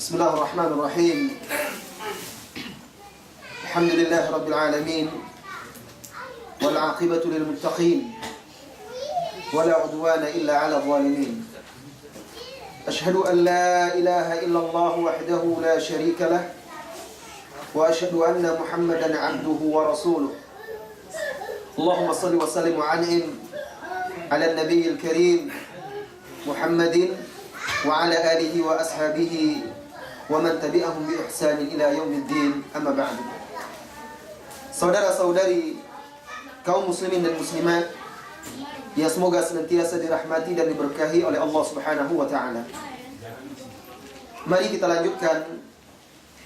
Bismillahirrahmanirrahim. Alhamdulillahi rabbil alamin. Wal 'aqibatu lil muttaqin. Wala 'udwana illa 'alal zalimin. Ashhadu an la ilaha illallah wahdahu la syarika lah. Wa ashhadu anna Muhammadan 'abduhu wa rasuluh. Allahumma shalli wa sallim wa an'im 'ala an-nabiyil karim Muhammadin wa 'ala alihi wa ashabihi wa man tabi'ahum bi ihsanin ila yaumiddin, amma ba'du. Saudara-saudari kaum muslimin dan muslimat yang semoga senantiasa dirahmati dan diberkahi oleh Allah Subhanahu wa taala. Mari kita lanjutkan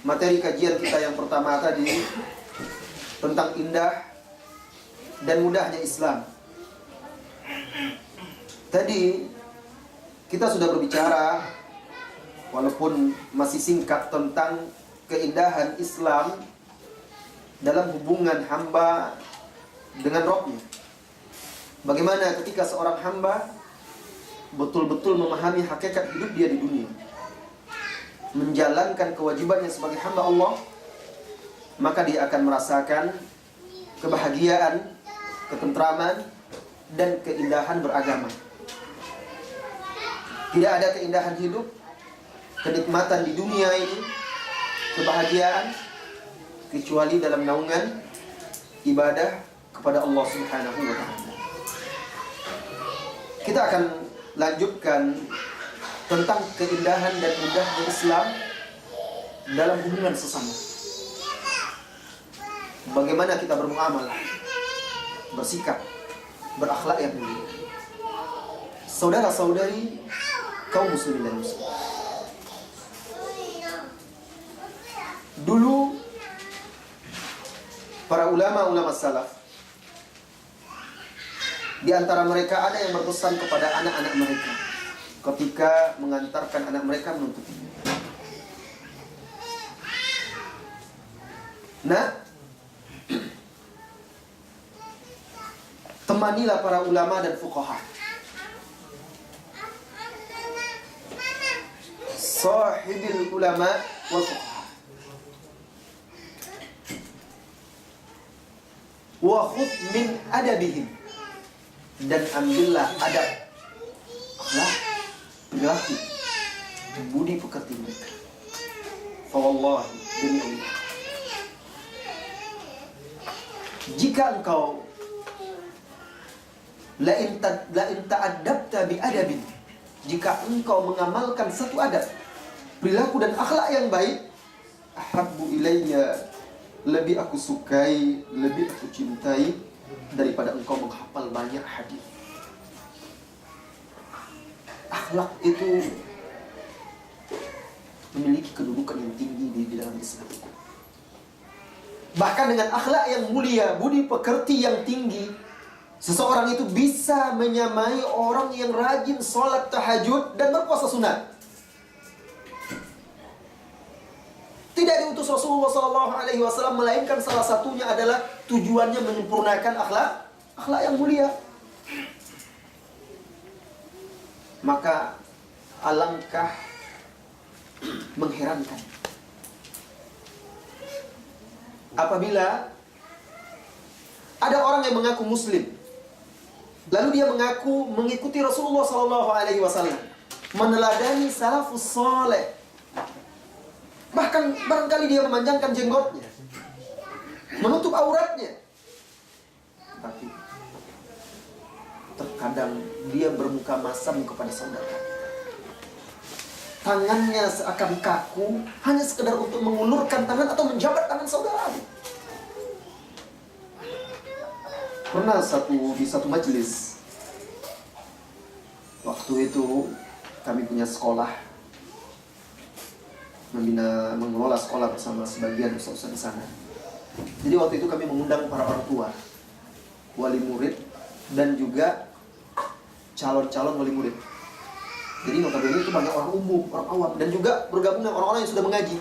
materi kajian kita yang pertama tadi tentang indah dan mudahnya Islam. Tadi kita sudah berbicara, walaupun masih singkat, tentang keindahan Islam dalam hubungan hamba dengan Rabb-Nya. Bagaimana ketika seorang hamba betul-betul memahami hakikat hidup dia di dunia, menjalankan kewajibannya sebagai hamba Allah, maka dia akan merasakan kebahagiaan, ketentraman, dan keindahan beragama. Tidak ada keindahan hidup, kenikmatan di dunia ini, kebahagiaan, kecuali dalam naungan ibadah kepada Allah Subhanahu wa ta'ala. Kita akan lanjutkan tentang keindahan dan mudahnya Islam dalam hubungan sesama. Bagaimana kita bermuamalah, bersikap, berakhlak yang mulia. Saudara-saudari kaum muslimin dan muslimat, dulu para ulama-ulama salaf, di antara mereka ada yang berpesan kepada anak-anak mereka ketika mengantarkan anak mereka menuntut ilmu. Nah, temanilah para ulama dan fuqaha. Sahibil ulama wal fuqaha. Wa khudh min adabihim, dan ambillah adab, akhlak, perilaku, budi pekerti mereka. Fa wallahi, demi Allah, jika engkau la in ta'addabta bi adabin, jika engkau mengamalkan satu adab, perilaku dan akhlak yang baik, ahabbu ilayya, lebih aku sukai, lebih aku cintai daripada engkau menghafal banyak hadis. Akhlak itu memiliki kedudukan yang tinggi di dalam Islam. Bahkan dengan akhlak yang mulia, budi pekerti yang tinggi, seseorang itu bisa menyamai orang yang rajin sholat tahajud dan berpuasa sunat. Tidak diutus Rasulullah SAW, melainkan salah satunya adalah tujuannya menyempurnakan akhlak yang mulia. Maka alangkah mengherankan apabila ada orang yang mengaku muslim, lalu dia mengaku mengikuti Rasulullah SAW, meneladani salafus saleh, bahkan barangkali dia memanjangkan jenggotnya, menutup auratnya, tapi terkadang dia bermuka masam kepada saudara. Tangannya seakan kaku, hanya sekedar untuk mengulurkan tangan atau menjabat tangan saudara. Pernah di satu majelis, waktu itu kami punya sekolah, mengelola sekolah bersama sebagian ustaz-ustaz di sana. Jadi waktu itu kami mengundang para orang tua, wali murid, dan juga calon-calon wali murid. Jadi notabene itu banyak orang umum, orang awam, dan juga bergabung dengan orang-orang yang sudah mengaji,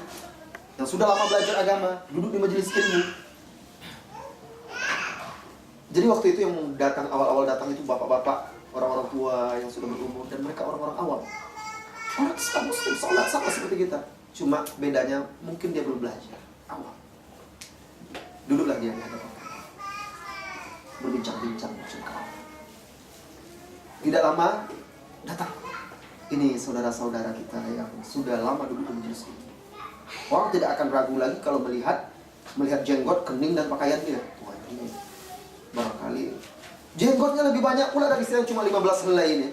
yang sudah lama belajar agama, duduk di majelis ilmu. Jadi waktu itu yang awal-awal datang itu bapak-bapak, orang-orang tua yang sudah berumur, dan mereka orang-orang awam. Orang Islam Muslim, sholat sama seperti kita. Cuma bedanya mungkin dia belum belajar. Awal. Duduklah dia di hadapan kami. Berbincang-bincang bercengkrama. Tidak lama datang. Ini saudara-saudara kita yang sudah lama duduk di majelis ini. Orang tidak akan ragu lagi kalau melihat jenggot, kening, dan pakaian dia. Wah, ini barangkali jenggotnya lebih banyak pula dari saya cuma 15 helai ini.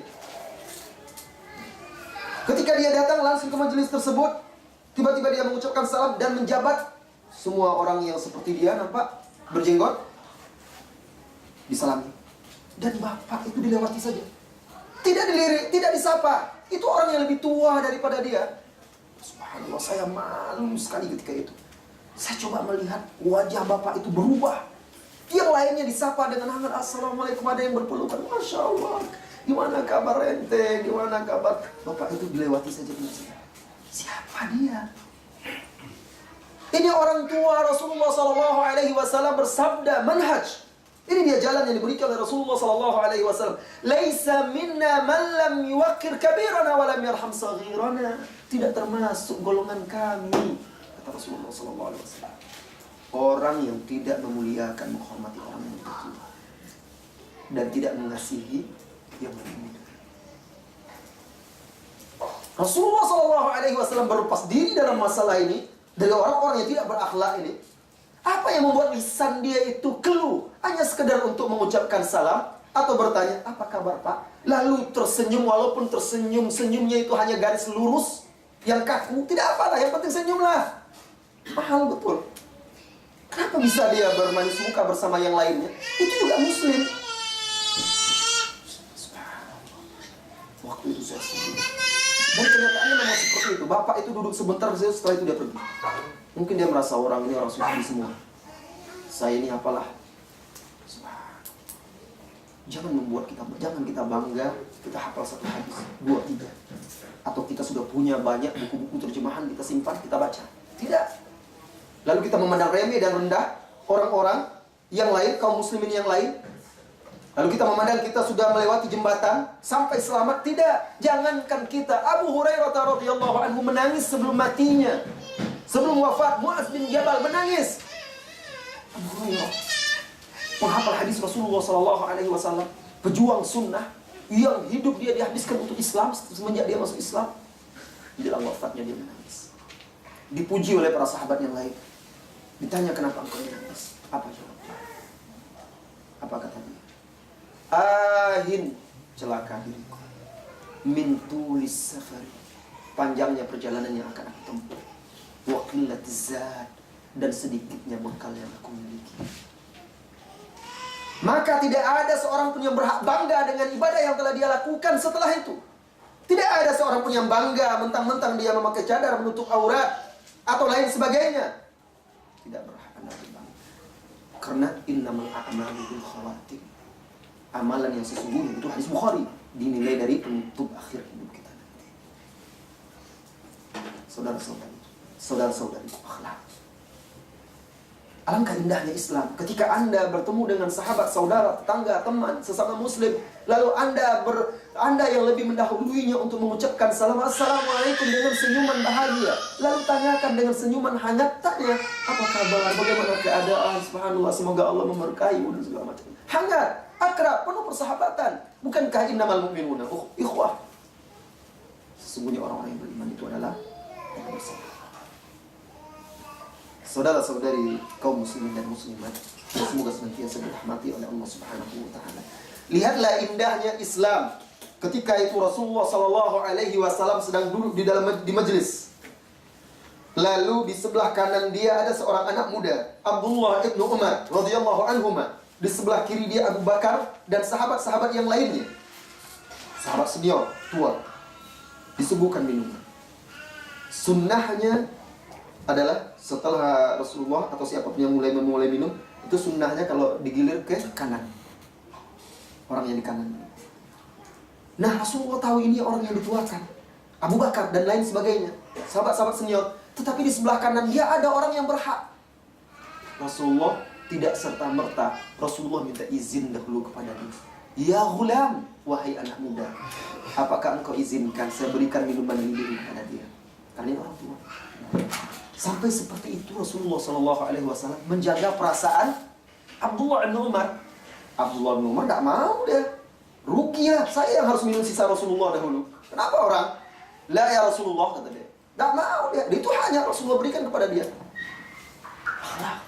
Ketika dia datang langsung ke majelis tersebut, tiba-tiba dia mengucapkan salam dan menjabat. Semua orang yang seperti dia nampak berjenggot disalami. Dan bapak itu dilewati saja. Tidak dilirik, tidak disapa. Itu orang yang lebih tua daripada dia. Subhanallah, saya malu sekali ketika itu. Saya coba melihat wajah bapak itu berubah. Yang lainnya disapa dengan hangat, assalamualaikum, ada yang berpelukan, masya Allah. Gimana kabar ente? Gimana kabar? Bapak itu dilewati saja. Siapa dia? Ini orang tua Rasulullah SAW bersabda, manhaj. Ini dia jalan yang diberikan oleh Rasulullah SAW. Laisa minna man lam yuwaqqir kabirana wa lam yarham saghirana. Tidak termasuk golongan kami, kata Rasulullah SAW. Orang yang tidak memuliakan, menghormati orang yang tua dan tidak mengasihi yang lebih muda. Rasulullah SAW berlepas diri dalam masalah ini dari orang-orang yang tidak berakhlak ini. Apa yang membuat lisan dia itu keluh? Hanya sekedar untuk mengucapkan salam atau bertanya, apa kabar Pak? Lalu tersenyum, walaupun senyumnya itu hanya garis lurus yang kaku. Tidak apalah, yang penting senyumlah. Mahal betul. Kenapa bisa dia bermanis muka bersama yang lainnya? Itu juga muslim. Waktu itu saya sedih. Dan kenyataannya memang seperti itu. Bapak itu duduk sebentar, setelah itu dia pergi. Mungkin dia merasa orang ini orang suci semua. Saya ini apalah. Jangan kita bangga kita hafal satu hadis, 2, 3. Atau kita sudah punya banyak buku-buku terjemahan, kita simpan, kita baca. Tidak. Lalu kita memandang remeh dan rendah orang-orang yang lain, kaum muslimin yang lain. Lalu kita memandang kita sudah melewati jembatan sampai selamat. Tidak. Jangankan kita. Abu Hurairah radhiyallahu anhu menangis sebelum matinya. Sebelum wafat, Mu'adz bin Jabal menangis. Abu Hurairah penghafal hadis Rasulullah SAW, pejuang sunnah yang hidup dia dihabiskan untuk Islam semenjak dia masuk Islam. Menjelang wafatnya dia menangis. Dipuji oleh para sahabat yang lain. Ditanya, kenapa engkau menangis? Apa jawabnya? Apa kata dia? Ahin, celaka diriku. Min tulis safari, panjangnya perjalanan yang akan aku tempuh. Wa qillatiz zad, dan sedikitnya bekal yang aku miliki. Maka tidak ada seorang pun yang berhak bangga dengan ibadah yang telah dia lakukan setelah itu. Tidak ada seorang pun yang bangga mentang-mentang dia memakai cadar menutup aurat atau lain sebagainya. Tidak berhak Anda berbangga. Karena innamal a'malu bil khawatim. Amalan yang sesungguhnya itu hadis Bukhari, dinilai dari penutup akhir hidup kita nanti. Saudara-saudari, akhlak. Alangkah indahnya Islam. Ketika Anda bertemu dengan sahabat, saudara, tetangga, teman, sesama muslim, lalu Anda yang lebih mendahuluinya untuk mengucapkan salam assalamualaikum dengan senyuman bahagia. Lalu tanyakan dengan senyuman hangat, tanya, apa kabar, bagaimana keadaan, subhanallah, semoga Allah memberkahi, dan segala macam. Hangat, akrab, penuh persahabatan. Bukankah innamal mu'minuna ikhwah? Sesungguhnya orang-orang yang beriman itu adalah yang bersama. Saudara-saudari kaum muslimin dan muslimat, semoga senantiasa dirahmati oleh Allah Subhanahu wa taala. Lihatlah indahnya Islam. Ketika itu Rasulullah SAW sedang duduk di majelis. Lalu di sebelah kanan dia ada seorang anak muda, Abdullah ibnu Umar radhiyallahu anhuma. Di sebelah kiri dia Abu Bakar dan sahabat-sahabat yang lainnya. Sahabat senior, tua. Disuguhkan minuman. Sunnahnya adalah setelah Rasulullah atau siapapun yang memulai minum, itu sunnahnya kalau digilir ke kanan, orang yang di kanan. Nah, Rasulullah tahu ini orang yang dituakan, Abu Bakar dan lain sebagainya, sahabat-sahabat senior. Tetapi di sebelah kanan dia ada orang yang berhak. Rasulullah tidak serta-merta. Rasulullah minta izin dahulu kepada dia. Ya ghulam, wahai anak muda, apakah engkau izinkan saya berikan minuman ini dulu kepada dia? Karena ini orang tua. Sampai seperti itu Rasulullah SAW menjaga perasaan Abdullah bin Umar. Abdullah bin Umar tidak mau dia. Rugi lah, saya yang harus minum sisa Rasulullah dahulu. Kenapa orang? La ya Rasulullah, kata dia. Tidak mau dia. Itu hanya Rasulullah berikan kepada dia. Akhlak.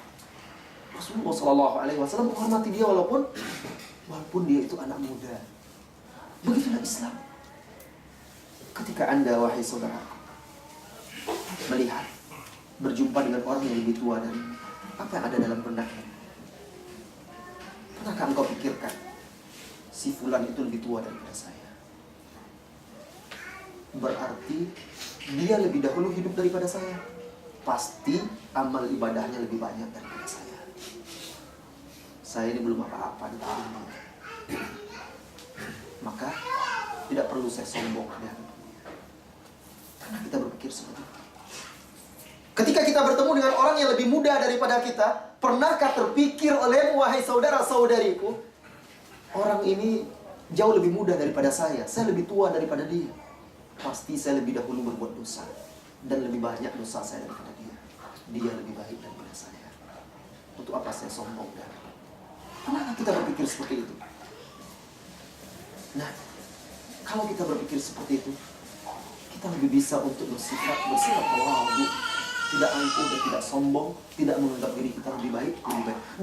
Rasulullah SAW menghormati dia walaupun dia itu anak muda. Begitulah Islam. Ketika Anda, wahai saudaraku, melihat, berjumpa dengan orang yang lebih tua dari apa yang ada dalam benaknya, pernahkah engkau pikirkan si fulan itu lebih tua daripada saya? Berarti dia lebih dahulu hidup daripada saya. Pasti amal ibadahnya lebih banyak daripada saya. Saya ini belum apa-apa di tahun ini. Maka tidak perlu saya sombong dan karena kita berpikir seperti itu. Ketika kita bertemu dengan orang yang lebih muda daripada kita, pernahkah terpikir olehmu, wahai saudara-saudariku, orang ini jauh lebih muda daripada saya lebih tua daripada dia. Pasti saya lebih dahulu berbuat dosa dan lebih banyak dosa saya daripada dia. Dia lebih baik daripada saya. Untuk apa saya sombong dan pernahkah kita berpikir seperti itu? Nah, kalau kita berpikir seperti itu, kita lebih bisa untuk bersifat tawadhu, tidak angkuh dan tidak sombong, tidak menganggap diri kita lebih baik.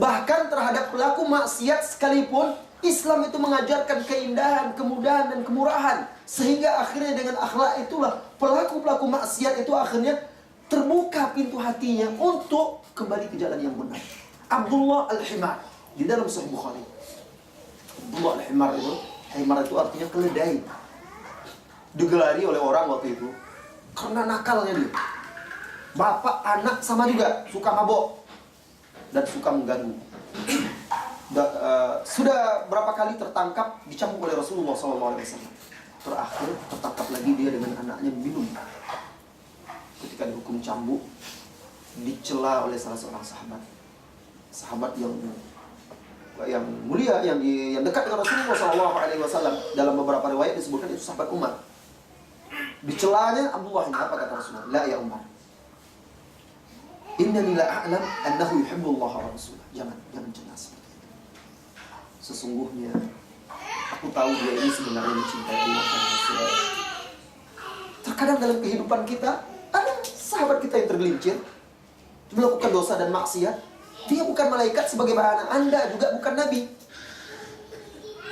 Bahkan terhadap pelaku maksiat sekalipun, Islam itu mengajarkan keindahan, kemudahan dan kemurahan, sehingga akhirnya dengan akhlak itulah pelaku-pelaku maksiat itu akhirnya terbuka pintu hatinya untuk kembali ke jalan yang benar. Abdullah Al-Himar di dalam Sahih Bukhari. Abdullah Al-Himar itu artinya keledai. Digelari oleh orang waktu itu karena nakalnya dia. Bapak, anak sama juga suka mabok dan suka mengganggu. Sudah berapa kali tertangkap, dicambuk oleh Rasulullah SAW. Terakhir tertangkap lagi dia dengan anaknya minum. Ketika dihukum cambuk, dicela oleh salah seorang sahabat yang mulia, yang dekat dengan Rasulullah SAW. Dalam beberapa riwayat disebutkan itu sahabat Umar. Dicelanya Abdullah ini, apa kata Rasulullah? La ya Umar, innani la a'lam annahu yuhibbullah wa rasulah. Jangan celah seperti itu. Sesungguhnya aku tahu dia ini sebenarnya mencintai Allah dan Rasulullah. Terkadang dalam kehidupan kita ada sahabat kita yang tergelincir, melakukan dosa dan maksiat. Dia bukan malaikat sebagaimana Anda juga bukan nabi.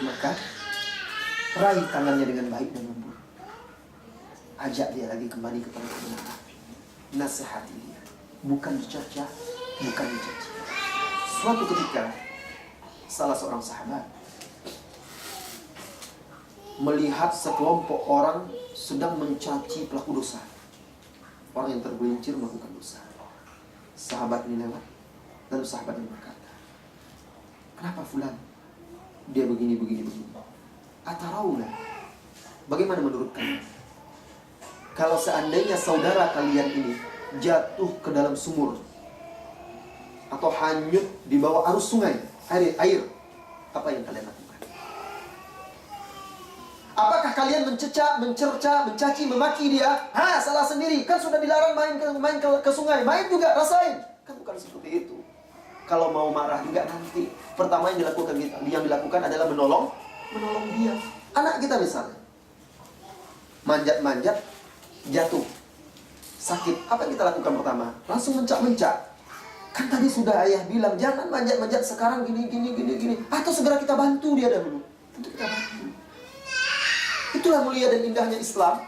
Maka raih tangannya dengan baik dan lembut. Ajak dia lagi kembali kepada kebenaran. Nasihati dia, bukan dicerca, bukan dicaci. Suatu ketika salah seorang sahabat melihat sekelompok orang sedang mencaci pelaku dosa, orang yang tergelincir melakukan dosa. Sahabat ini lewat, lalu sahabat ini berkata, kenapa fulan dia begini. Atarauna, bagaimana menurut kalian kalau seandainya saudara kalian ini jatuh ke dalam sumur atau hanyut di bawah arus sungai, air, apa yang kalian lakukan? Apakah kalian mencerca, mencaci, memaki dia? Salah sendiri, kan sudah dilarang main ke sungai, main juga, rasain. Kan bukan seperti itu. Kalau mau marah juga nanti, pertama yang dilakukan adalah menolong dia. Anak kita misalnya manjat, jatuh, sakit, apa yang kita lakukan pertama? Langsung mencak. Kan tadi sudah ayah bilang jangan manjat, sekarang gini. Atau segera kita bantu dia dahulu. Tentu kita bantu. Itulah mulia dan indahnya Islam.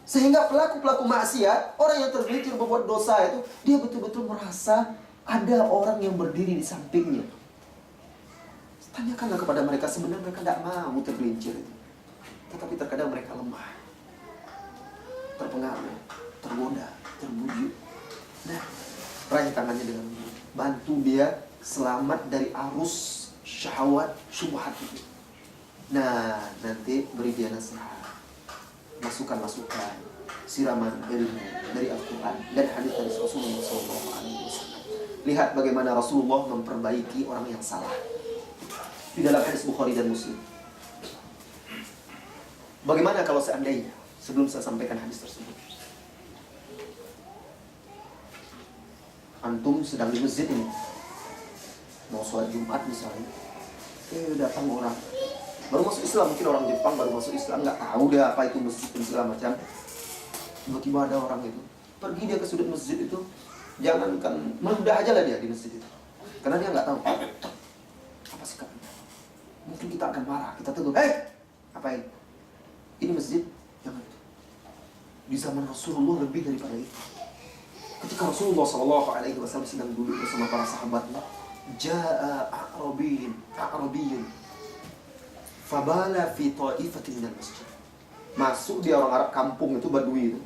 Sehingga pelaku maksiat, orang yang tergelincir berbuat dosa itu, dia betul-betul merasa ada orang yang berdiri di sampingnya. Tanyakanlah kepada mereka, sebenarnya mereka tidak mau tergelincir itu. Tetapi terkadang mereka lemah, terpengaruh, tergoda, terbujuk. Nah, raih tangannya dengan bantu dia selamat dari arus syahwat, syubhat itu. Nah, nanti beri dia nasihat, masukan, siraman ilmu dari Al-Quran dan hadis dari Rasulullah SAW. Lihat bagaimana Rasulullah memperbaiki orang yang salah di dalam hadis Bukhari dan Muslim. Bagaimana kalau seandainya, sebelum saya sampaikan hadis tersebut, Antum sedang di masjid ini, mau sholat Jumat misalnya, datang orang baru masuk Islam, mungkin orang Jepang baru masuk Islam, nggak tahu dia apa itu masjid dan segala macam. Tiba-tiba ada orang itu pergi dia ke sudut masjid itu, jangankan meludah aja lah dia di masjid itu, karena dia nggak tahu apa sikapnya. Mungkin kita akan marah, kita tegur, apain? Ini masjid, jangan. Di zaman Rasulullah lebih daripada itu. Ketika Rasulullah SAW sedang duduk bersama para sahabatnya, Ja'a A'rabiyyun Fabala fi ta'ifatin minal masjid. Masuk dia orang Arab kampung itu, Badui itu.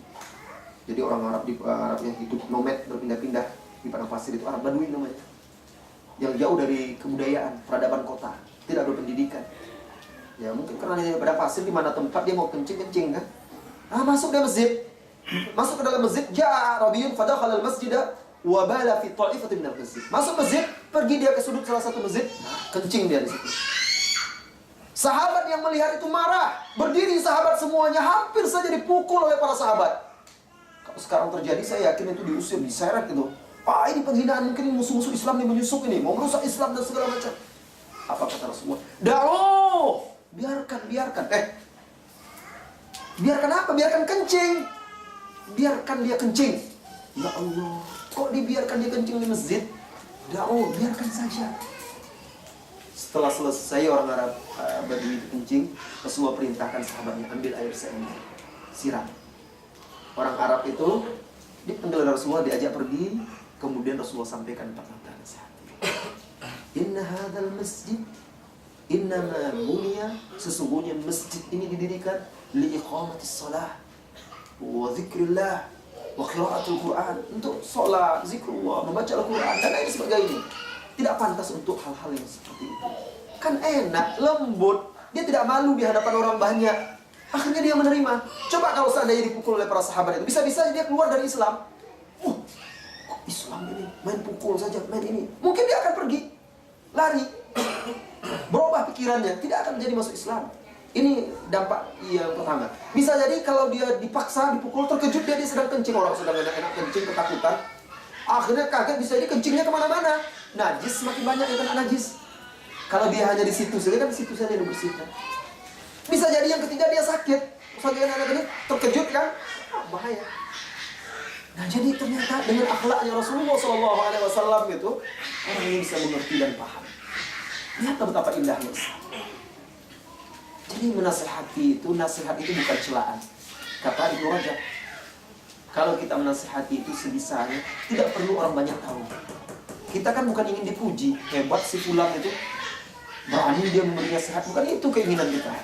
Jadi orang Arab yang hidup nomad, berpindah-pindah di padang pasir itu Arab Badui namanya. Yang jauh dari kebudayaan, peradaban kota, tidak berpendidikan. Ya mungkin karena dia pada pasir, di mana tempat dia mau kencing kan. Masuk dia masjid. Masuk ke dalam masjid, Ja'a A'rabiyyun fadakhala al-masjida wa bala fi ta'ifatin minal masjid. Masuk masjid, pergi dia ke sudut salah satu masjid, kencing dia di situ. Sahabat yang melihat itu marah, berdiri sahabat semuanya, hampir saja dipukul oleh para sahabat. Kalau sekarang terjadi, saya yakin itu diusir, diseret gitu. Ini penghinaan, mungkin ini musuh-musuh Islam yang menyusup ini, mau merusak Islam dan segala macam. Apa kata Rasulullah? Biarkan. Biarkan apa? Biarkan kencing. Biarkan dia kencing. Ya Allah, kok dibiarkan dia kencing di masjid? Biarkan saja. Setelah selesai orang Arab Badui itu kencing, Rasulullah perintahkan sahabatnya ambil air seember, siram. Orang Arab itu dipanggil Rasulullah, diajak pergi, kemudian Rasulullah sampaikan 4 nasihat. Inna hadzal masjid innama bunya, sesungguhnya masjid ini didirikan li iqamatis shalah wa zikrillah wa qiraatul Quran, untuk sholat, zikrullah, membaca Al-Quran dan lain sebagainya. Tidak pantas untuk hal-hal yang seperti itu. Kan enak, lembut, dia tidak malu di hadapan orang banyak. Akhirnya dia menerima. Coba kalau seandainya dipukul oleh para sahabat itu, bisa-bisa dia keluar dari Islam. Kok Islam ini main pukul saja, main ini. Mungkin dia akan pergi, lari, berubah pikirannya, tidak akan menjadi masuk Islam. Ini dampak yang pertama. Bisa jadi kalau dia dipaksa, dipukul, terkejut dia sedang kencing, orang sedang enak-enak kencing, ketakutan. Akhirnya kaget, bisa jadi kencingnya kemana-mana. Najis semakin banyak yang kena najis. Kalau dia hanya di situ saja, kan di situ saja dibersihkan. Bisa jadi yang ketiga dia sakit. Sebagian anak ini terkejut kan, bahaya. Nah jadi ternyata dengan akhlaknya Rasulullah SAW itu, orang ini bisa mengerti dan paham. Lihat betapa indahnya Islam. Jadi menasihati itu, nasihat itu bukan celaan. Kata Ibnu Rajab, kalau kita menasihati itu sebisanya, tidak perlu orang banyak tahu. Kita kan bukan ingin dipuji, hebat si fulan itu, berani dia memberi nasihat, bukan itu keinginan kita.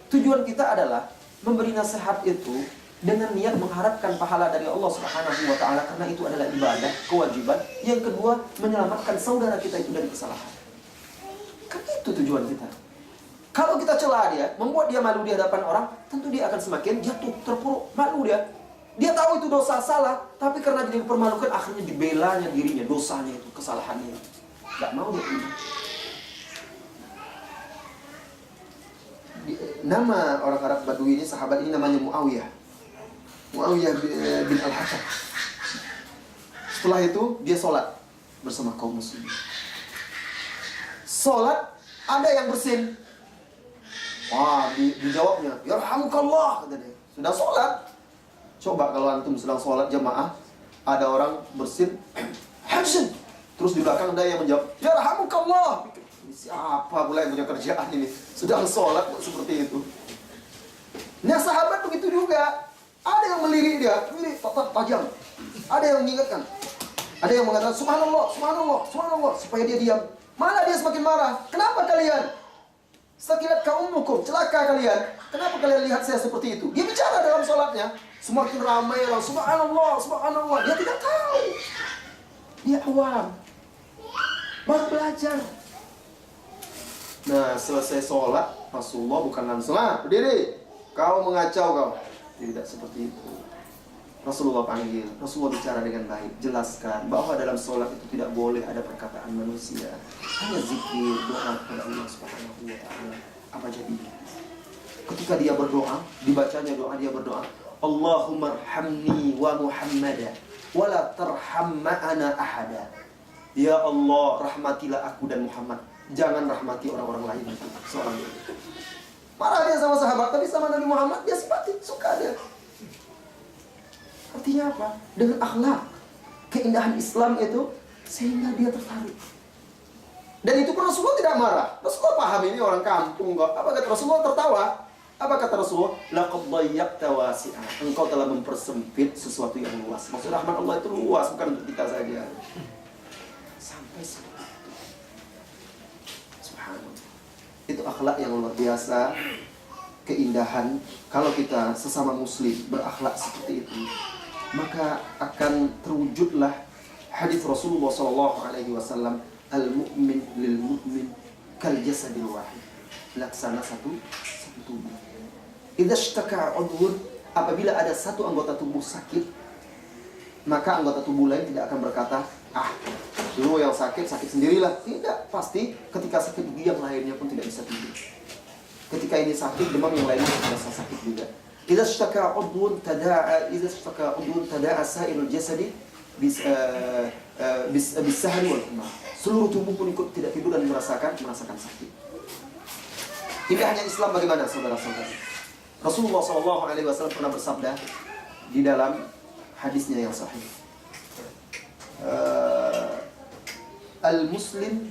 Tujuan kita adalah memberi nasihat itu dengan niat mengharapkan pahala dari Allah Subhanahu wa Ta'ala, karena itu adalah ibadah, kewajiban. Yang kedua, menyelamatkan saudara kita itu dari kesalahan. Kan itu tujuan kita. Kalau kita celah dia, membuat dia malu di hadapan orang, tentu dia akan semakin jatuh, terpuruk, malu dia. Dia tahu itu dosa, salah, tapi karena dia dipermalukan, akhirnya dibelanya dirinya, dosanya itu, kesalahannya. Gak mau dia terima. Nama orang Arab Badui ini, sahabat ini namanya Muawiyah bin Al-Hakam. Setelah itu dia sholat bersama kaum muslimin. Sholat, ada yang bersin. Dijawabnya, yarhamukallah, kata dia. Sudah sholat. Coba kalau antum sedang sholat jamaah, ada orang bersin, hamsin. Terus di belakang ada yang menjawab, yarhamukallah. Siapa pula yang punya kerjaan ini? Sedang sholat kok seperti itu. Nah sahabat begitu juga. Ada yang melirik dia, melirik tajam. Ada yang mengingatkan. Ada yang mengatakan subhanallah, subhanallah, subhanallah, supaya dia diam. Malah dia semakin marah. Kenapa kalian? Sakilat kaumukum, celaka kalian. Kenapa kalian lihat saya seperti itu? Dia bicara dalam sholatnya. Semakin ramai orang, subhanallah, subhanallah. Dia tidak tahu. Dia awam. Baru belajar. Nah, selesai sholat, Rasulullah bukan langsung, berdiri. Kau mengacau kau. Tidak seperti itu. Rasulullah panggil, Rasulullah bicara dengan baik, jelaskan bahwa dalam sholat itu tidak boleh ada perkataan manusia, hanya zikir, doa kepada Allah Subhanahu wa Ta'ala. Apa jadinya? Ketika dia berdoa, dibacanya doa, dia berdoa, Allahumma arhamni wa Muhammada wala tarham ma'ana ahada. Ya Allah, rahmatilah aku dan Muhammad, jangan rahmati orang-orang lain. Seorang itu marah dia sama sahabat, tapi sama Nabi Muhammad dia simpati, suka dia. Artinya apa? Dengan akhlak, keindahan Islam itu, sehingga dia tertarik. Dan itu pun Rasulullah tidak marah. Rasulullah paham ini orang kampung kok. Apa kata Rasulullah? Tertawa. Apa kata Rasulullah? Laqad dayyaqta wasi'an. Engkau telah mempersempit sesuatu yang luas. Maksud rahmat Allah itu luas, bukan untuk kita saja. Sampai seperti itu. Subhanallah. Itu akhlak yang luar biasa. Keindahan. Kalau kita sesama muslim berakhlak seperti itu, maka akan terwujudlah hadis Rasulullah SAW. Al-mu'min lil-mu'min kal jasadil wahid. Laksana satu tubuh. Idza ishtaka 'udwun, apabila ada satu anggota tubuh sakit, maka anggota tubuh lain tidak akan berkata, lu yang sakit sendirilah. Tidak, pasti ketika sakit yang lainnya pun tidak bisa tidur. Ketika ini sakit, demam yang lainnya terasa sakit juga. Idza ishtaka 'udwun tada'a sa'irul jasadi bisahri wal humma. Seluruh tubuh pun ikut tidak tidur dan merasakan sakit. Indahnya Islam bagaimana, saudara-saudara? Rasulullah SAW pernah bersabda di dalam hadisnya yang sahih, al-muslim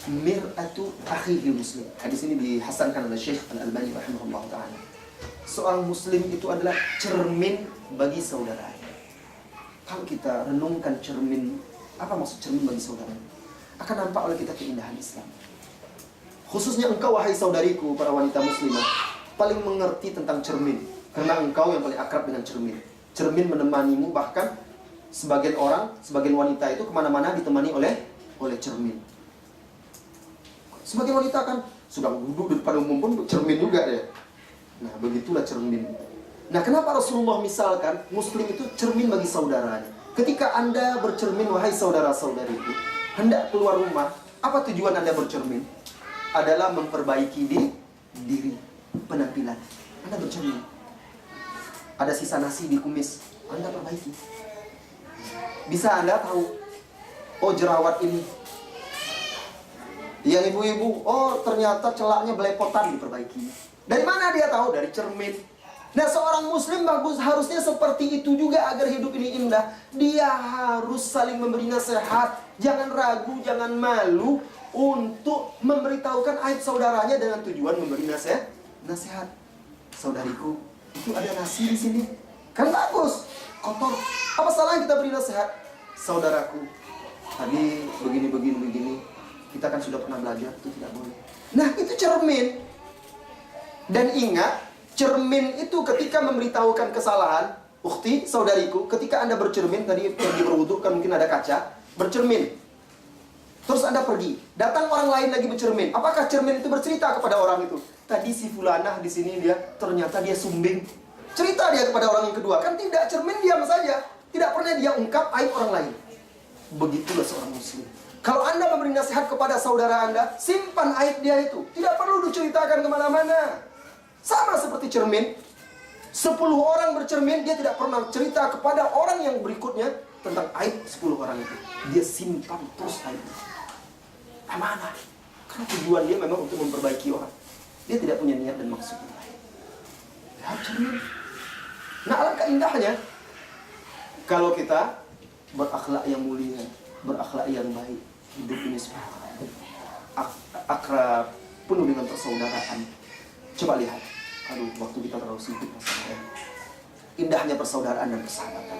mir'atu akhihi muslim. Hadis ini dihasankan oleh Syekh Al-Albani rahimahullah ta'ala. Seorang muslim itu adalah cermin bagi saudaranya. Kalau kita renungkan cermin, apa maksud cermin bagi saudara? Akan nampak oleh kita keindahan Islam. Khususnya engkau, wahai saudariku, para wanita muslimah, paling mengerti tentang cermin. Karena engkau yang paling akrab dengan cermin. Cermin menemanimu, bahkan sebagian wanita itu kemana-mana ditemani oleh cermin. Sebagian wanita kan sudah duduk di depan umum pun cermin juga deh. Nah, begitulah cermin. Nah, kenapa Rasulullah misalkan muslim itu cermin bagi saudaranya? Ketika Anda bercermin, wahai saudara-saudariku, hendak keluar rumah, apa tujuan Anda bercermin? Adalah memperbaiki diri, penampilan. Anda bercermin. Ada sisa nasi di kumis, Anda perbaiki. Bisa Anda tahu, oh jerawat ini. Yang ibu-ibu, oh ternyata celaknya belepotan, diperbaiki. Dari mana dia tahu? Dari cermin. Nah, seorang muslim bagus harusnya seperti itu juga agar hidup ini indah. Dia harus saling memberi nasihat. Jangan ragu, jangan malu untuk memberitahukan aib saudaranya dengan tujuan memberi nasihat. Saudariku, itu ada nasi di sini. Kan bagus, kotor. Apa salahnya kita beri nasihat? Saudaraku, tadi begini. Kita kan sudah pernah belajar, itu tidak boleh. Nah, itu cermin. Dan ingat, cermin itu ketika memberitahukan kesalahan, ukhti, saudariku, ketika Anda bercermin, tadi pergi berwudu kan mungkin ada kaca, bercermin. Terus Anda pergi, datang orang lain lagi bercermin. Apakah cermin itu bercerita kepada orang itu? Tadi si fulanah di sini ternyata dia sumbing. Cerita dia kepada orang yang kedua. Kan tidak, cermin diam saja. Tidak pernah dia ungkap aib orang lain. Begitulah seorang muslim. Kalau Anda memberi nasihat kepada saudara Anda, simpan aib dia itu. Tidak perlu diceritakan kemana-mana. Sama seperti cermin. 10 orang bercermin, dia tidak pernah cerita kepada orang yang berikutnya tentang aib 10 orang itu. Dia simpan terus aib. Amanah. Karena tujuan dia memang untuk memperbaiki orang. Dia tidak punya niat dan maksud yang lain. Lihat cermin. Nah, alangkah indahnya kalau kita berakhlak yang mulia, berakhlak yang baik. Hidup ini akrab, penuh dengan persaudaraan. Coba lihat. Aduh, waktu kita terlalu sibuk. Indahnya persaudaraan dan persahabatan.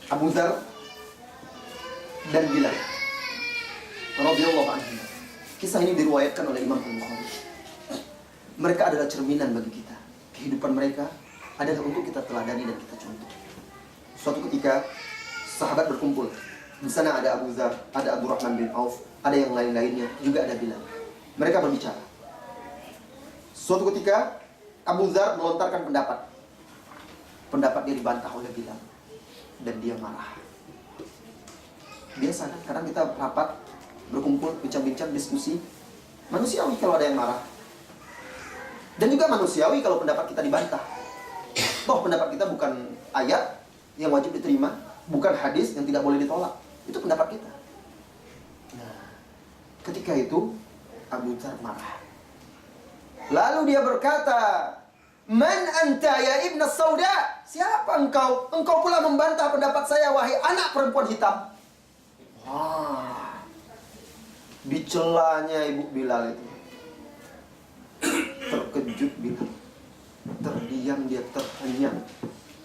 Abu Dzar dan Bilal radhiyallahu anhu. Kisah ini diriwayatkan oleh Imam Al-Bukhari. Mereka adalah cerminan bagi kita. Kehidupan mereka adalah untuk kita teladani dan kita contoh. Suatu ketika sahabat berkumpul. Di sana ada Abu Dzar, ada Abdurrahman bin Auf, ada yang lain-lainnya, juga ada Bilal. Mereka berbicara. Suatu ketika Abu Dzar melontarkan pendapat. Pendapat dia dibantah oleh Bilal dan dia marah. Biasa kan, kadang kita rapat, berkumpul, bincang-bincang, diskusi. Manusiawi kalau ada yang marah. Dan juga manusiawi kalau pendapat kita dibantah. Toh pendapat kita bukan ayat yang wajib diterima, bukan hadis yang tidak boleh ditolak. Itu pendapat kita. Nah, ketika itu Abu Dzar marah. Lalu dia berkata, "Man anta ya Ibn Sauda?" Siapa engkau? Engkau pula membantah pendapat saya, wahai anak perempuan hitam. Wah, dicelanya Ibu Bilal itu. Terkejut Bilal. Terdiam dia, terhenyang.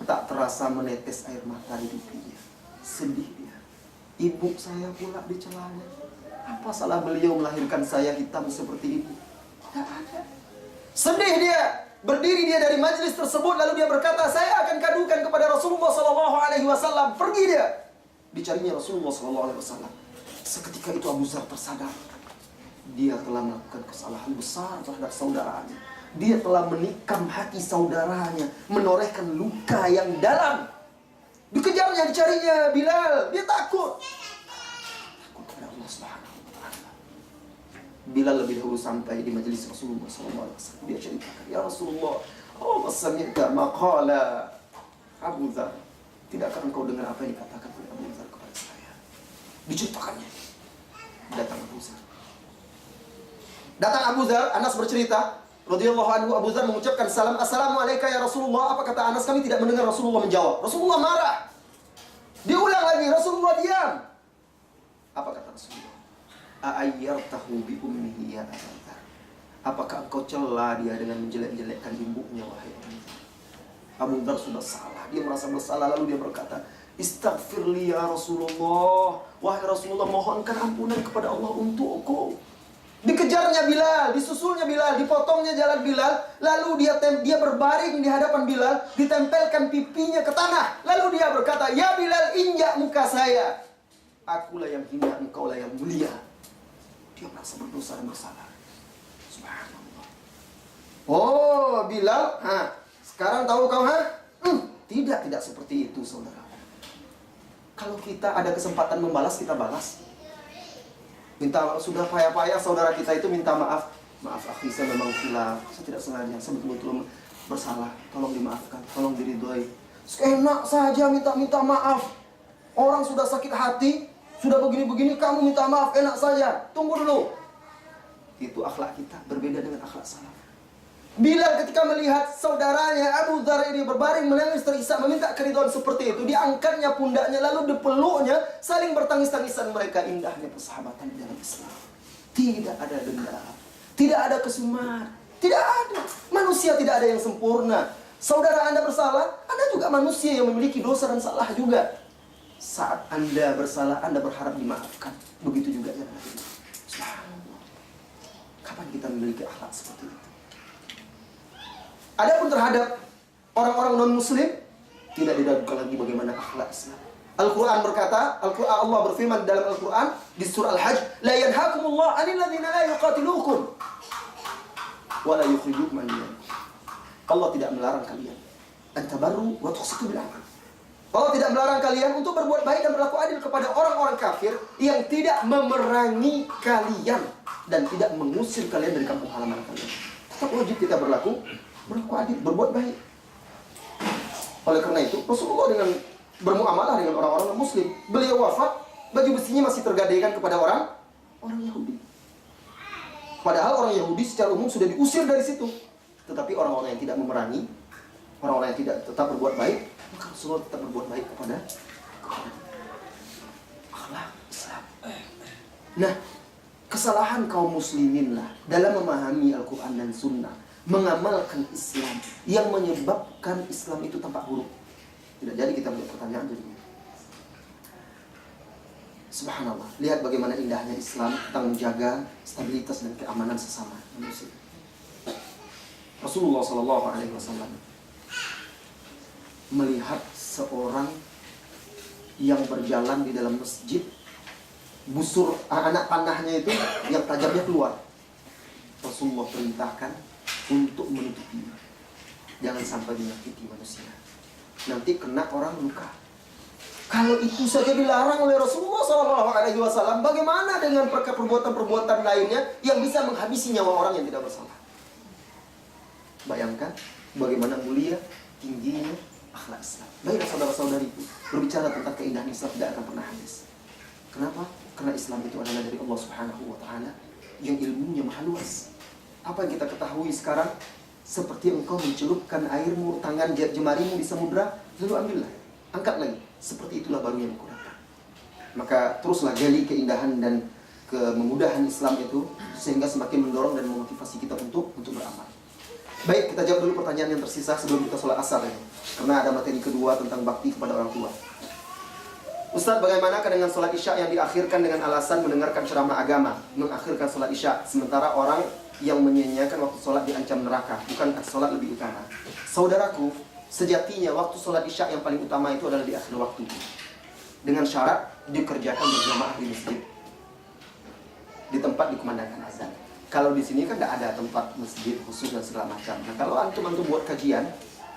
Tak terasa menetes air mata di pipinya. Sedih dia. Ibu saya pula dicelanya. Apa salah beliau melahirkan saya hitam seperti itu? Tidak ada. Sedih dia. Berdiri dia dari majelis tersebut, lalu dia berkata, "Saya akan kadukan kepada Rasulullah SAW." Pergi dia. Dicarinya Rasulullah SAW. Seketika itu Abu Dzar tersadar. Dia telah melakukan kesalahan besar terhadap saudaranya. Dia telah menikam hati saudaranya, menorehkan luka yang dalam. Dikejarnya, dicarinya Bilal. Dia takut. Takut kepada Allah Subhanahu wa Ta'ala. Bilal lebih dahulu sampai di majelis Rasulullah SAW. Dia ceritakan, "Ya Rasulullah, Allah sami'ta maqala Abu Dzar. Tidakkah engkau dengar apa yang dikatakan oleh Abu Dzar kepada saya?" Diceritakannya. Datang Abu Dzar. Datang Abu Dzar, Anas bercerita, radhiyallahu anhu, Abu Dzar mengucapkan salam, "Assalamualaikum ya Rasulullah." Apa kata Anas? Kami tidak mendengar Rasulullah menjawab. Rasulullah marah. Diulang lagi, Rasulullah diam. Apa kata Rasulullah? "A'ayyartahu bi ummihi ya Abu Dzar." Apakah engkau cela dia dengan menjelek-jelekkan ibunya, wahai Abu Dzar? Abu Dzar sudah salah, dia merasa bersalah, lalu dia berkata, "Istaghfirli ya Rasulullah." Wahai Rasulullah, mohonkan ampunan kepada Allah untukku. Dikejarnya Bilal, disusulnya Bilal, dipotongnya jalan Bilal, lalu dia berbaring di hadapan Bilal, ditempelkan pipinya ke tanah. Lalu dia berkata, "Ya Bilal, injak muka saya. Akulah yang hina, engkaulah yang mulia." Dia merasa berdosa dan bersalah. Subhanallah. Oh, Bilal, sekarang tahu kau, Tidak seperti itu, saudara. Kalau kita ada kesempatan membalas, kita balas. Minta, sudah payah-payah saudara kita itu minta maaf. "Maaf akhi, saya memang khilaf, saya tidak sengaja, saya betul-betul bersalah, tolong dimaafkan, tolong diridhoi." Enak saja minta maaf. Orang sudah sakit hati, sudah begini-begini, kamu minta maaf, enak saja. Tunggu dulu. Itu akhlak kita, berbeda dengan akhlak salaf. Bilal ketika melihat saudaranya Abu Dzar ini berbaring menangis terisak meminta keridhaan seperti itu, diangkatnya pundaknya lalu dipeluknya, saling bertangis-tangisan mereka. Indahnya persahabatan dalam Islam. Tidak ada dendam, tidak ada kesumar, tidak ada. Manusia tidak ada yang sempurna. Saudara Anda bersalah, Anda juga manusia yang memiliki dosa dan salah juga. Saat Anda bersalah, Anda berharap dimaafkan. Begitu juga yang lain. Subhanallah. Kapan kita memiliki akhlak seperti itu? Adapun terhadap orang-orang non-muslim, tidak diragukan lagi bagaimana akhlak Islam. Al-Quran berkata, Allah berfirman dalam Al-Quran di surah Al-Hajj, "La yanhakumullah 'anil ladzina la yuqatilukum wa la yukhrijukum min diyarikum." Allah tidak melarang kalian antabarru wa tuqsitu bil amal. Allah tidak melarang kalian untuk berbuat baik dan berlaku adil kepada orang-orang kafir yang tidak memerangi kalian dan tidak mengusir kalian dari kampung halaman kalian. Tetap wajib kita berlaku adil, berbuat baik. Oleh karena itu, Rasulullah dengan bermuamalah dengan orang-orang muslim, beliau wafat, baju besinya masih tergadaikan kepada orang Yahudi. Padahal orang Yahudi secara umum sudah diusir dari situ. Tetapi orang-orang yang tidak memerangi, orang-orang yang tidak tetap berbuat baik, maka Rasulullah tetap berbuat baik kepada akhlak Islam. Nah, kesalahan kaum muslimin lah dalam memahami Al-Quran dan Sunnah, mengamalkan Islam yang menyebabkan Islam itu tampak buruk. Tidak jadi kita punya pertanyaan jadinya. Subhanallah, lihat bagaimana indahnya Islam tentang menjaga stabilitas dan keamanan sesama manusia. Rasulullah SAW melihat seorang yang berjalan di dalam masjid, busur anak panahnya itu yang tajamnya keluar. Rasulullah perintahkan untuk menutupinya. Jangan sampai menyakiti manusia. Nanti kena orang luka. Kalau itu saja dilarang oleh Rasulullah SAW, bagaimana dengan perbuatan-perbuatan lainnya yang bisa menghabisi nyawa orang yang tidak bersalah? Bayangkan bagaimana mulia tingginya akhlak Islam. Baiklah saudara-saudariku, berbicara tentang keindahan Islam tidak akan pernah habis. Kenapa? Karena Islam itu adalah dari Allah Subhanahu wa Ta'ala yang ilmunya maha luas. Apa yang kita ketahui sekarang? Seperti engkau mencelupkan airmu, tangan jemarimu di samudra, lalu ambillah, angkat lagi. Seperti itulah baru yang kurang. Maka teruslah gali keindahan dan kemudahan Islam itu, sehingga semakin mendorong dan memotivasi kita untuk beramal. Baik, kita jawab dulu pertanyaan yang tersisa sebelum kita sholat asar ini. Karena ada materi kedua tentang bakti kepada orang tua. Ustaz, bagaimana dengan sholat isya yang diakhirkan dengan alasan mendengarkan ceramah agama? Mengakhirkan sholat isya, sementara orang yang menyia-nyiakan waktu sholat diancam neraka. Bukankah sholat lebih utama? Saudaraku, sejatinya waktu sholat isya yang paling utama itu adalah di akhir waktu, dengan syarat dikerjakan berjamaah di masjid, di tempat dikumandangkan azan. Kalau di sini kan tidak ada tempat masjid khusus dan segala macam. Nah, kalau antum buat kajian,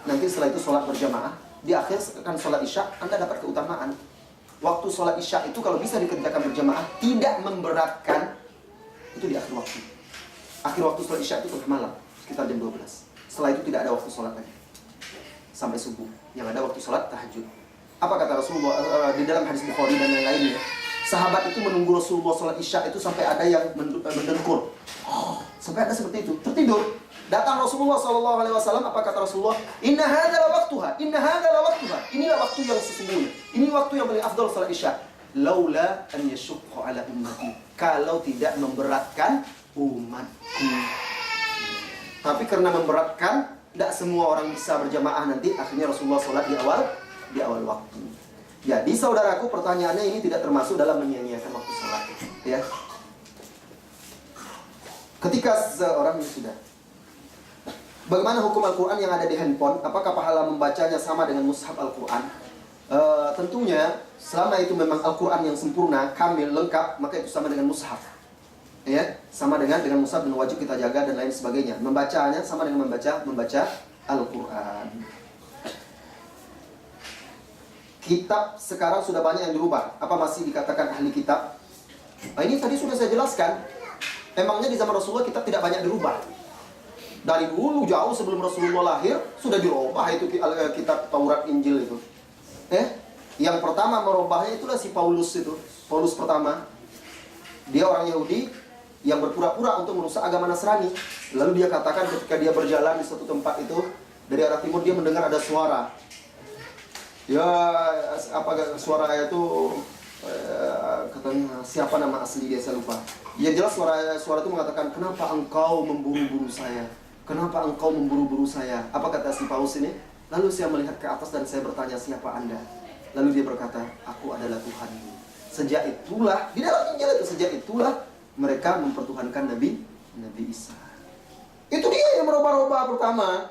nanti setelah itu sholat berjamaah, di akhir kan sholat isya, Anda dapat keutamaan. Waktu sholat isya itu kalau bisa dikerjakan berjamaah, tidak memberatkan, itu di akhir waktu. Akhir waktu sholat isya itu tengah malam, sekitar jam 12. Setelah itu tidak ada waktu sholat lagi, sampai subuh. Yang ada waktu sholat tahajud. Apa kata Rasulullah di dalam hadis Bukhari dan yang lainnya? Sahabat itu menunggu Rasulullah sholat isya itu sampai ada yang mendengkur. Sampai ada seperti itu, tertidur. Datang Rasulullah SAW, apa kata Rasulullah? Inna hadzal waktuha, inna hadzal waktuha. Inilah waktu yang sesungguhnya. Ini waktu yang paling afdal salat isya. Laula an yashqa ala ummati. Kalau tidak memberatkan umatku. Tapi karena memberatkan, tidak semua orang bisa berjamaah nanti. Akhirnya Rasulullah sholat di awal waktu. Jadi saudaraku, pertanyaannya ini tidak termasuk dalam menyia-nyiakan waktu sholat. Ya. Ketika seorang ini sudah, bagaimana hukum Al-Quran yang ada di handphone? Apakah pahala membacanya sama dengan mushaf Al-Quran? Tentunya, selama itu memang Al-Quran yang sempurna, kamil, lengkap, maka itu sama dengan mushaf. Ya, sama dengan mushaf dan wajib kita jaga dan lain sebagainya. Membacanya sama dengan membaca Al-Quran. Kitab sekarang sudah banyak yang dirubah. Apa masih dikatakan ahli kitab? Nah, ini tadi sudah saya jelaskan. Emangnya di zaman Rasulullah kitab tidak banyak dirubah. Dari dulu jauh sebelum Rasulullah lahir sudah dirubah itu kitab Taurat Injil itu. Yang pertama merubahnya itulah si Paulus itu. Paulus pertama. Dia orang Yahudi yang berpura-pura untuk merusak agama Nasrani. Lalu dia katakan ketika dia berjalan di suatu tempat itu, dari arah timur dia mendengar ada suara. Ya, apa suara itu katanya siapa nama asli dia saya lupa. Ya jelas suara itu mengatakan, kenapa engkau memburu-buru saya? Kenapa engkau memburu-buru saya? Apa kata si Paulus ini? Lalu saya melihat ke atas dan saya bertanya, siapa Anda? Lalu dia berkata, aku adalah Tuhanmu. Sejak itulah, di dalam Injil itu, sejak itulah mereka mempertuhankan Nabi Isa. Itu dia yang merubah-rubah pertama.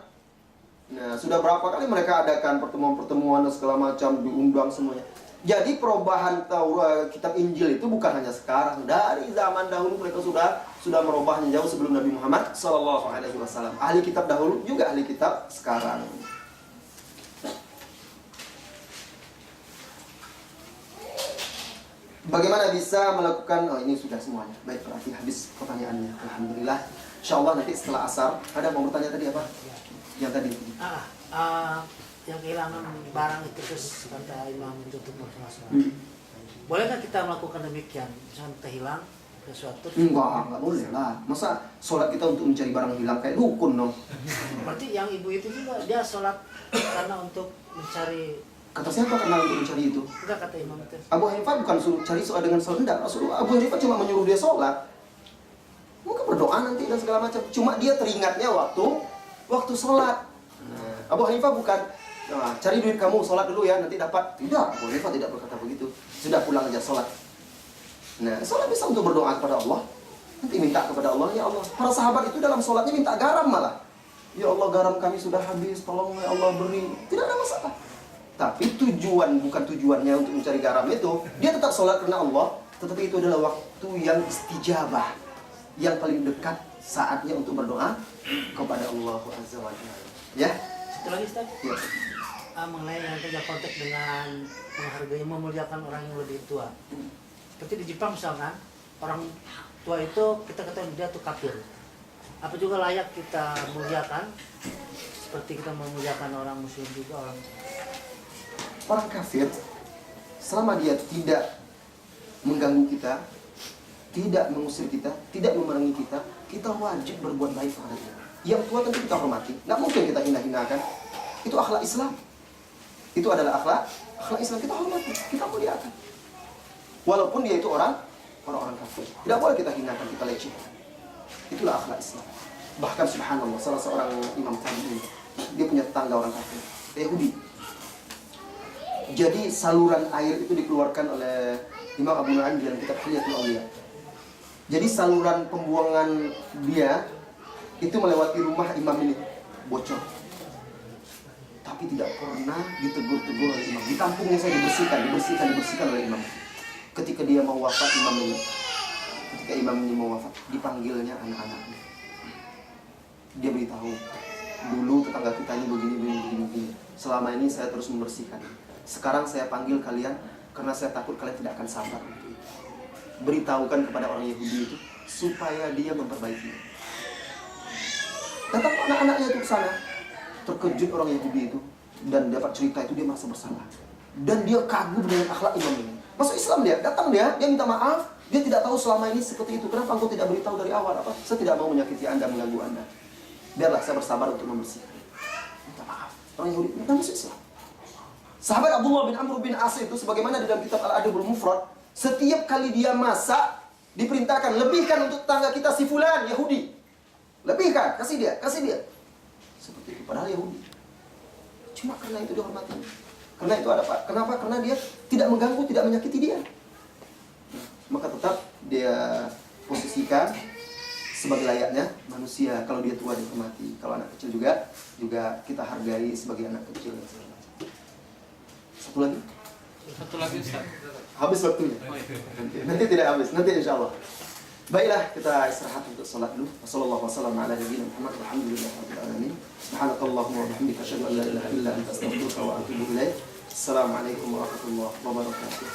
Nah, sudah berapa kali mereka adakan pertemuan-pertemuan dan segala macam, diundang semuanya. Jadi perubahan kitab Injil itu bukan hanya sekarang, dari zaman dahulu mereka sudah merubahnya jauh sebelum Nabi Muhammad SAW. Ahli kitab dahulu juga ahli kitab sekarang. Bagaimana bisa melakukan? Oh, ini sudah semuanya. Baik, berarti habis pertanyaannya. Alhamdulillah. Insyaallah nanti setelah asar ada mau bertanya tadi apa? Yang tadi. Yang kehilangan barang itu terus kata imam tutup berpuasa. Bolehkah kita melakukan demikian? Misalnya kita hilang sesuatu? Enggak boleh lah. Masa sholat kita untuk mencari barang hilang kayak dukun dong? Berarti yang ibu itu juga dia sholat karena untuk mencari. Kata siapa karena untuk mencari itu? Enggak, kata imam itu. Abu Hanifah bukan suruh cari soal dengan sholat, enggak. Rasulullah Abu Hanifah cuma menyuruh dia sholat. Mungkin berdoa nanti dan segala macam. Cuma dia teringatnya waktu sholat. Abu Hanifah bukan cari duit kamu, sholat dulu ya, nanti dapat. Tidak, Abu Hanifah tidak berkata begitu. Sudah pulang aja sholat. Nah, sholat bisa untuk berdoa kepada Allah. Nanti minta kepada Allah, ya Allah. Para sahabat itu dalam sholatnya minta garam malah. Ya Allah, garam kami sudah habis, tolong ya Allah beri. Tidak ada masalah. Tapi bukan tujuannya untuk mencari garam itu. Dia tetap sholat karena Allah. Tetapi itu adalah waktu yang istijabah, yang paling dekat saatnya untuk berdoa kepada Allah Azza wa Jalla. Ya. Satu lagi, Ustaz. Ya. Mengenai yang kerja konteks dengan menghargai, memuliakan orang yang lebih tua. Seperti di Jepang misalkan, orang tua itu kita ketahui dia tuh kafir. Apa juga layak kita muliakan seperti kita memuliakan orang muslim juga, Orang kafir, selama dia tidak mengganggu kita, tidak mengusir kita, tidak memerangi kita, kita wajib berbuat baik kepada dia. Yang tua tentu kita hormati, nggak mungkin kita hina-hinakan. Itu akhlak Islam. Itu adalah akhlak Islam, kita hormati, kita muliakan. Walaupun dia itu orang kafir, tidak boleh kita hinakan, kita lecehkan. Itulah akhlak Islam. Bahkan subhanallah, salah seorang imam tabi'in, dia punya tetangga orang kafir, Yahudi. Jadi saluran air itu dikeluarkan oleh Imam Abu Nu'aim dalam kitab Hilyatul Auliya. Jadi saluran pembuangan dia itu melewati rumah imam ini, bocor. Tapi tidak pernah ditegur-tegur oleh imam. Di kampungnya saya dibersihkan oleh imam. Ketika dia mau wafat, imam ini mau wafat, dipanggilnya anak-anaknya. Dia beritahu, dulu tetangga kita ini begini. Selama ini saya terus membersihkan. Sekarang saya panggil kalian karena saya takut kalian tidak akan sabar untuk itu. Beritahukan kepada orang Yahudi itu supaya dia memperbaiki. Datang anak-anaknya itu ke sana. Terkejut orang Yahudi itu dan dapat cerita itu, dia merasa bersalah. Dan dia kagum dengan akhlak imam ini. Masuk Islam dia minta maaf. Dia tidak tahu selama ini seperti itu. Kenapa engkau tidak beritahu dari awal? Saya tidak mau menyakiti Anda, mengganggu Anda. Biarlah saya bersabar untuk membersihkan. Minta maaf. Orang Yahudi minta masuk Islam. Sahabat Abdullah bin Amr bin As itu, sebagaimana di dalam kitab Al-Adabul Mufrad, setiap kali dia masak, diperintahkan, lebihkan untuk tetangga kita si fulan, Yahudi. Lebihkan, kasih dia. Seperti itu, padahal Yahudi. Cuma karena itu dihormati. Karena itu ada Pak. Kenapa? Karena dia tidak mengganggu, tidak menyakiti dia. Maka tetap dia posisikan sebagai layaknya manusia. Kalau dia tua dihormati, kalau anak kecil juga kita hargai sebagai anak kecil. Satu lagi Ustaz. Habis waktunya. Nanti tidak habis, nanti insyaallah. Baiklah, kita istirahat untuk salat dulu. Wassallallahu wasallam ala nabiyina Muhammad walhamdulillahirabbil alamin. Subhanakallahumma wa bihamdika asyhadu an la ilaha illa anta astaghfiruka wa atubu ilaik. Assalamualaikum warahmatullahi wabarakatuh.